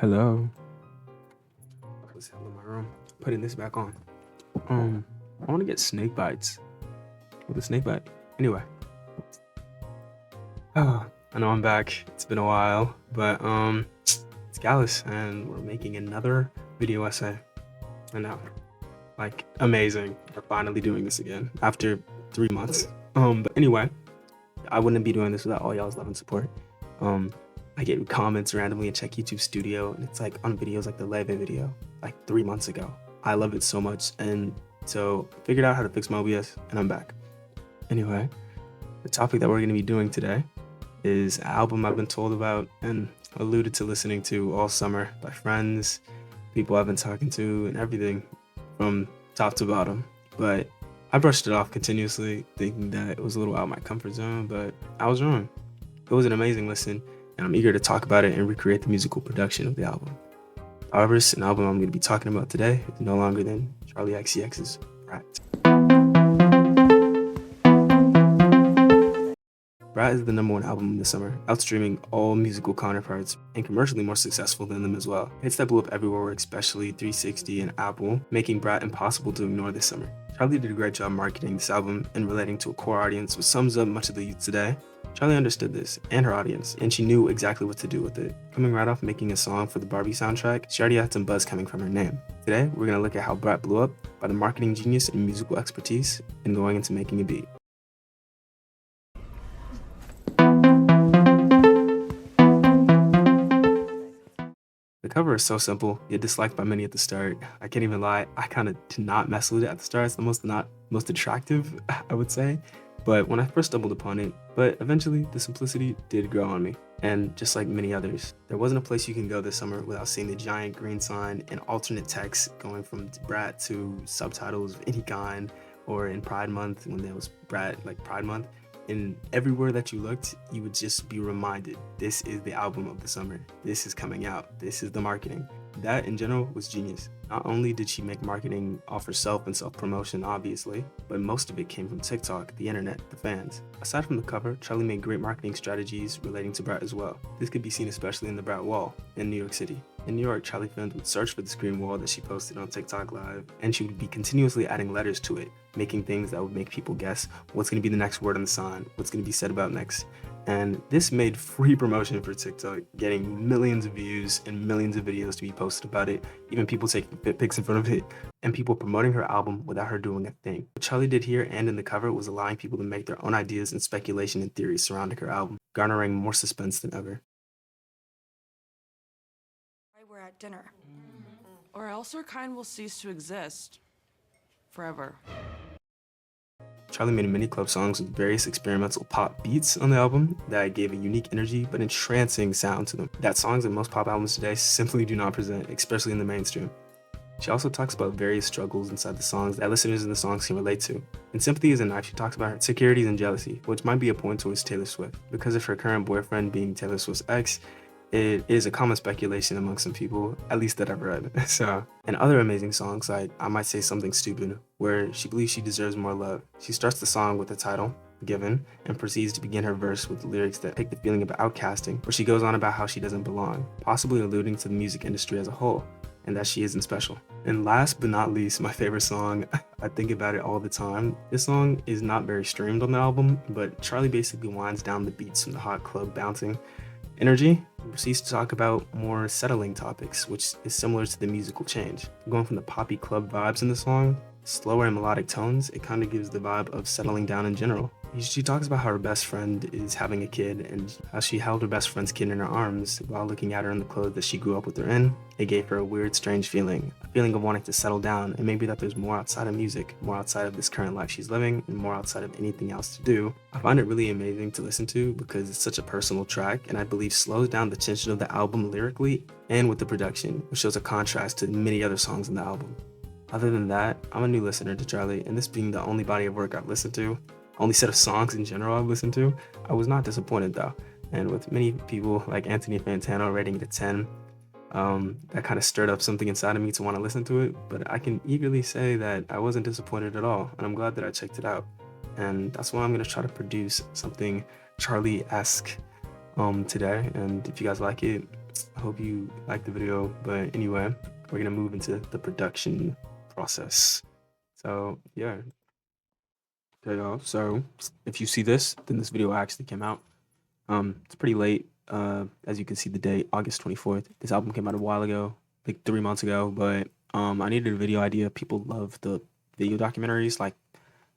Hello. What's hell in my room? Putting this back on. I want to get snake bites. With a snake bite. Anyway. I know I'm back. It's been a while, but it's Gallus, and we're making another video essay. I know, like, amazing. We're finally doing this again after 3 months. But anyway, I wouldn't be doing this without all y'all's love and support. I get comments randomly and check YouTube Studio, and it's like on videos like the Leve video, like 3 months ago. I love it so much, and so figured out how to fix my OBS, and I'm back. Anyway, the topic that we're going to be doing today is an album I've been told about and alluded to listening to all summer by friends, people I've been talking to, and everything from top to bottom. But I brushed it off continuously, thinking that it was a little out of my comfort zone, but I was wrong. It was an amazing listen, and I'm eager to talk about it and recreate the musical production of the album. However, an album I'm going to be talking about today is no longer than Charli XCX's Brat. Brat is the #1 album of the summer, outstreaming all musical counterparts and commercially more successful than them as well. Hits that blew up everywhere, especially 360 and Apple, making Brat impossible to ignore this summer. Charli did a great job marketing this album and relating to a core audience, which sums up much of the youth today. Charli understood this and her audience, and she knew exactly what to do with it. Coming right off making a song for the Barbie soundtrack, she already had some buzz coming from her name. Today, we're going to look at how Brat blew up by the marketing genius and musical expertise, and going into making a beat. The cover is so simple, yet disliked by many at the start. I can't even lie, I kind of did not mess with it at the start. It's the most attractive, I would say. But when I first stumbled upon it, but eventually the simplicity did grow on me. And just like many others, there wasn't a place you can go this summer without seeing the giant green sign and alternate text going from Brat to subtitles of any kind, or in Pride Month when there was Brat, like Pride Month. And everywhere that you looked, you would just be reminded, this is the album of the summer. This is coming out. This is the marketing. That in general was genius. Not only did she make marketing off herself and self-promotion, obviously, but most of it came from TikTok, the internet, the fans. Aside from the cover, Charli made great marketing strategies relating to Brat as well. This could be seen especially in the Brat wall in New York City. In New York, Charli fans would search for this green wall that she posted on TikTok Live, and she would be continuously adding letters to it, making things that would make people guess what's going to be the next word on the sign, what's going to be said about next. And this made free promotion for TikTok, getting millions of views and millions of videos to be posted about it, even people taking pics in front of it, and people promoting her album without her doing a thing. What Charli did here and in the cover was allowing people to make their own ideas and speculation and theories surrounding her album, garnering more suspense than ever. We're at dinner, or else our kind will cease to exist forever. Charli made many club songs with various experimental pop beats on the album that gave a unique energy but entrancing sound to them that songs in most pop albums today simply do not present, especially in the mainstream. She also talks about various struggles inside the songs that listeners in the songs can relate to. In Sympathy is a Knife, she talks about her insecurities and jealousy, which might be a point towards Taylor Swift. Because of her current boyfriend being Taylor Swift's ex, it is a common speculation among some people, at least that I've read. And other amazing songs like I Might Say Something Stupid, where she believes she deserves more love. She starts the song with the title, Given, and proceeds to begin her verse with lyrics that pick the feeling of outcasting, where she goes on about how she doesn't belong, possibly alluding to the music industry as a whole, and that she isn't special. And last but not least, my favorite song, I think about it all the time. This song is not very streamed on the album, but Charli basically winds down the beats from the hot club bouncing energy and proceeds to talk about more settling topics, which is similar to the musical change. Going from the poppy club vibes in the song, slower and melodic tones, it kind of gives the vibe of settling down in general. She talks about how her best friend is having a kid and how she held her best friend's kid in her arms while looking at her in the clothes that she grew up with her in. It gave her a weird, strange feeling, a feeling of wanting to settle down, and maybe that there's more outside of music, more outside of this current life she's living, and more outside of anything else to do. I find it really amazing to listen to because it's such a personal track, and I believe slows down the tension of the album lyrically and with the production, which shows a contrast to many other songs in the album. Other than that, I'm a new listener to Charli, and this being the only body of work I've listened to, only set of songs in general I've listened to, I was not disappointed though. And with many people like Anthony Fantano rating it a 10, that kind of stirred up something inside of me to want to listen to it, but I can eagerly say that I wasn't disappointed at all, and I'm glad that I checked it out. And that's why I'm going to try to produce something Charli-esque today, and if you guys like it, I hope you liked the video, but anyway, we're gonna move into the production process. So yeah, okay, y'all. So if you see this, then this video actually came out. It's pretty late. As you can see, the date, August 24th. This album came out a while ago, like 3 months ago. But I needed a video idea. People love the video documentaries. Like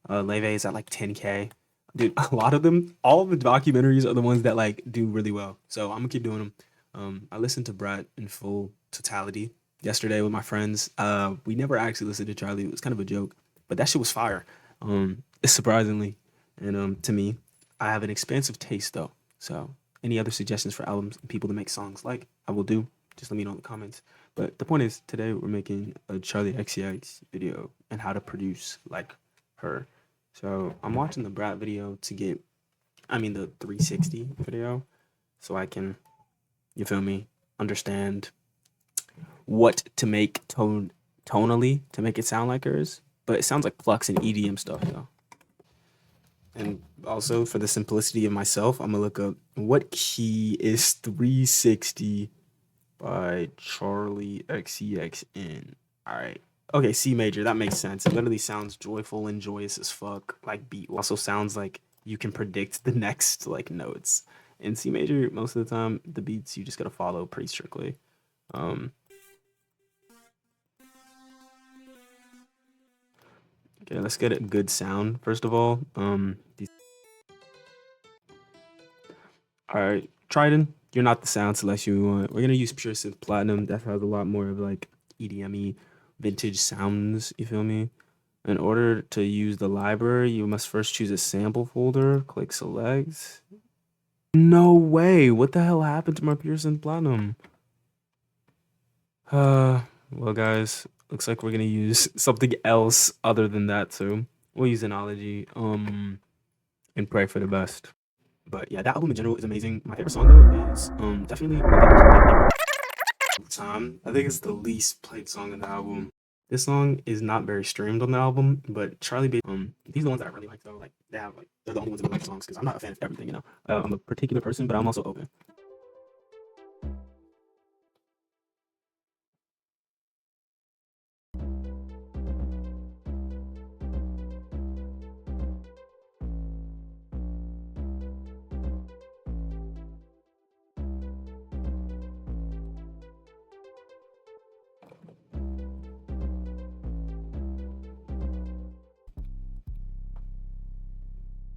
Leve is at like 10K. Dude, a lot of them, all the documentaries are the ones that like do really well. So I'm gonna keep doing them. I listened to Brat in full totality yesterday with my friends. We never actually listened to Charlie. It was kind of a joke, but that shit was fire. Surprisingly, and to me, I have an expansive taste though. So any other suggestions for albums and people to make songs like, I will do. Just let me know in the comments. But the point is, today we're making a charli XCX video and how to produce like her. So I'm watching the Brat video to get, the 360 video, so I can, you feel me, understand what to make tonally to make it sound like hers. But it sounds like Flux and EDM stuff though. And also for the simplicity of myself, I'm gonna look up what key is 360 by charli XCX in. All right. Okay, C major. That makes sense. It literally sounds joyful and joyous as fuck. Like beat also sounds like you can predict the next like notes. In C major, most of the time, the beats you just gotta follow pretty strictly. Okay, let's get a good sound first of all. All right, Trident, you're not the sound selection we want. We're gonna use Pure Synth Platinum. That has a lot more of like EDM-y vintage sounds. You feel me? In order to use the library, you must first choose a sample folder. Click select. No way! What the hell happened to my Pure Synth Platinum? Well, guys, looks like we're gonna use something else other than that. So we'll use Analogy. And pray for the best. But yeah, that album in general is amazing. My favorite song though is definitely time. I think it's the least played song on the album. This song is not very streamed on the album, but these are the ones that I really like though. Like they're the only ones that I like songs because I'm not a fan of everything, you know. I'm a particular person, but I'm also open.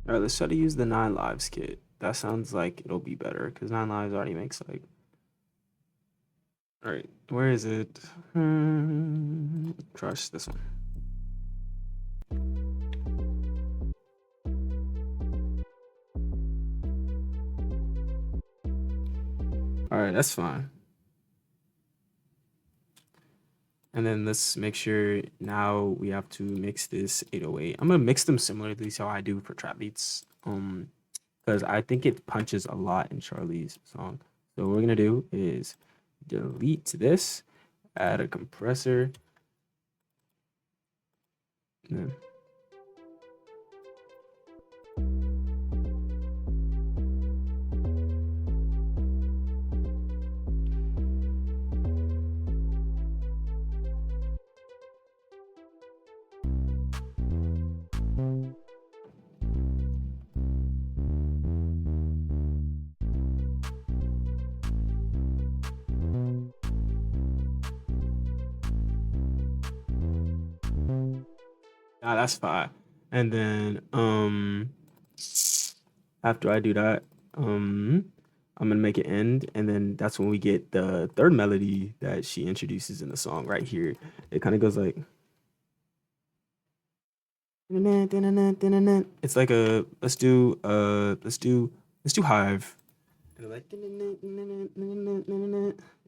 All right, let's try to use the 9 Lives kit. That sounds like it'll be better because 9 Lives already makes like. All right, where is it? Trust this one. All right, that's fine. And then let's make sure now we have to mix this 808. I'm gonna mix them similarly to how I do for trap beats. Because I think it punches a lot in Charli's song. So what we're gonna do is delete this, add a compressor. Yeah. Nah, that's fine. And then after I do that, I'm gonna make it end, and then that's when we get the third melody that she introduces in the song right here. It kind of goes like it's like a let's do Hive.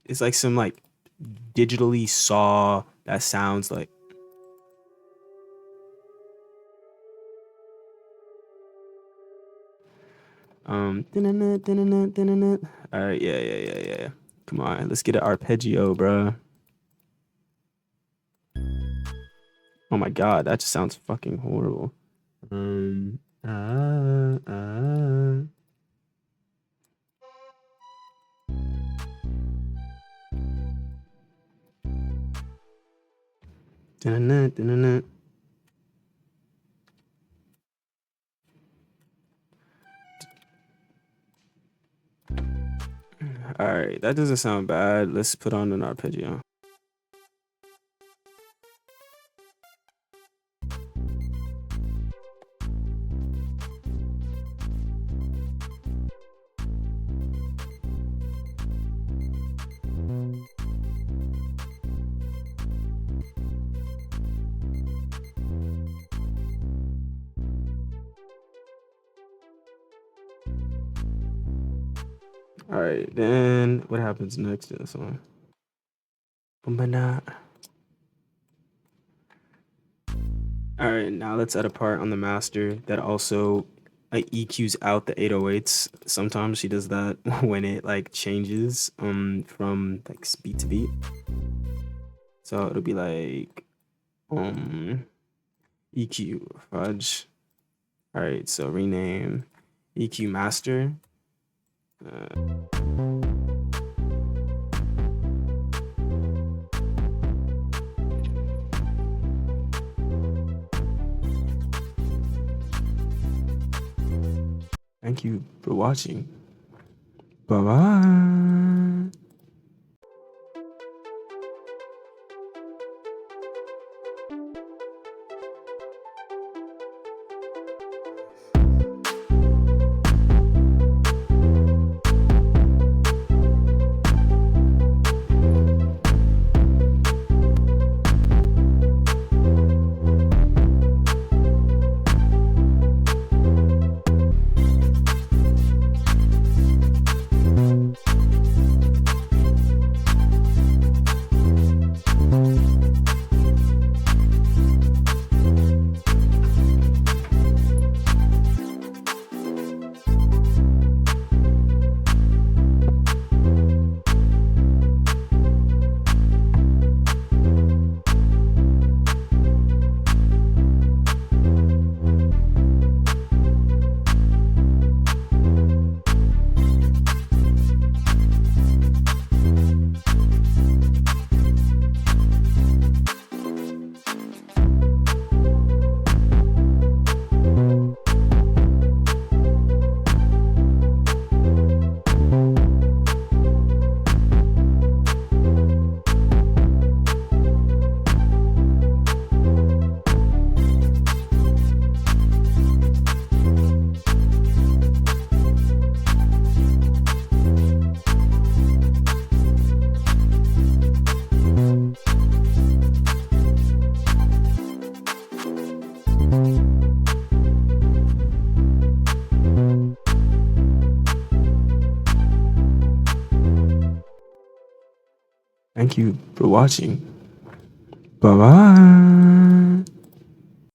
It's like some like digitally saw that sounds like all right, yeah. Come on, let's get an arpeggio, bro. Oh my god, that just sounds fucking horrible. Dun-dun-dun, dun-dun-dun. All right, that doesn't sound bad. Let's put on an arpeggio. All right, then what happens next in the song? Boom-ba-da. All right, now let's add a part on the master that also EQs out the 808s. Sometimes she does that when it like changes from like beat to beat. So it'll be like EQ fudge. All right, so rename EQ master. Thank you for watching. Bye-bye. Thank you for watching. Bye-bye.